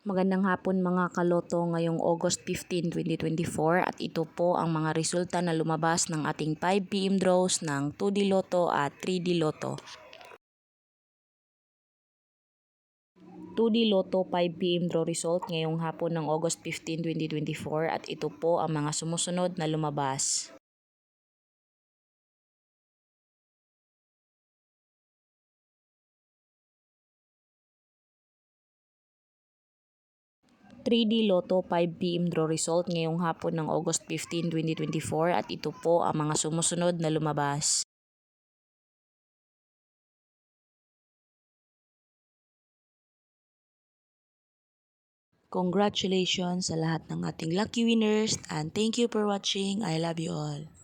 Magandang hapon mga kaloto ngayong August 15, 2024 at ito po ang mga resulta na lumabas ng ating 5pm draws ng 2D Lotto at 3D Lotto. 2D Lotto 5pm draw result ngayong hapon ng August 15, 2024 at ito po ang mga sumusunod na lumabas. (3D Lotto 5pm draw result ngayong hapon ng August 15, 2024 at ito po ang mga sumusunod na lumabas. Congratulations sa lahat ng ating lucky winners and thank you for watching. I love you all.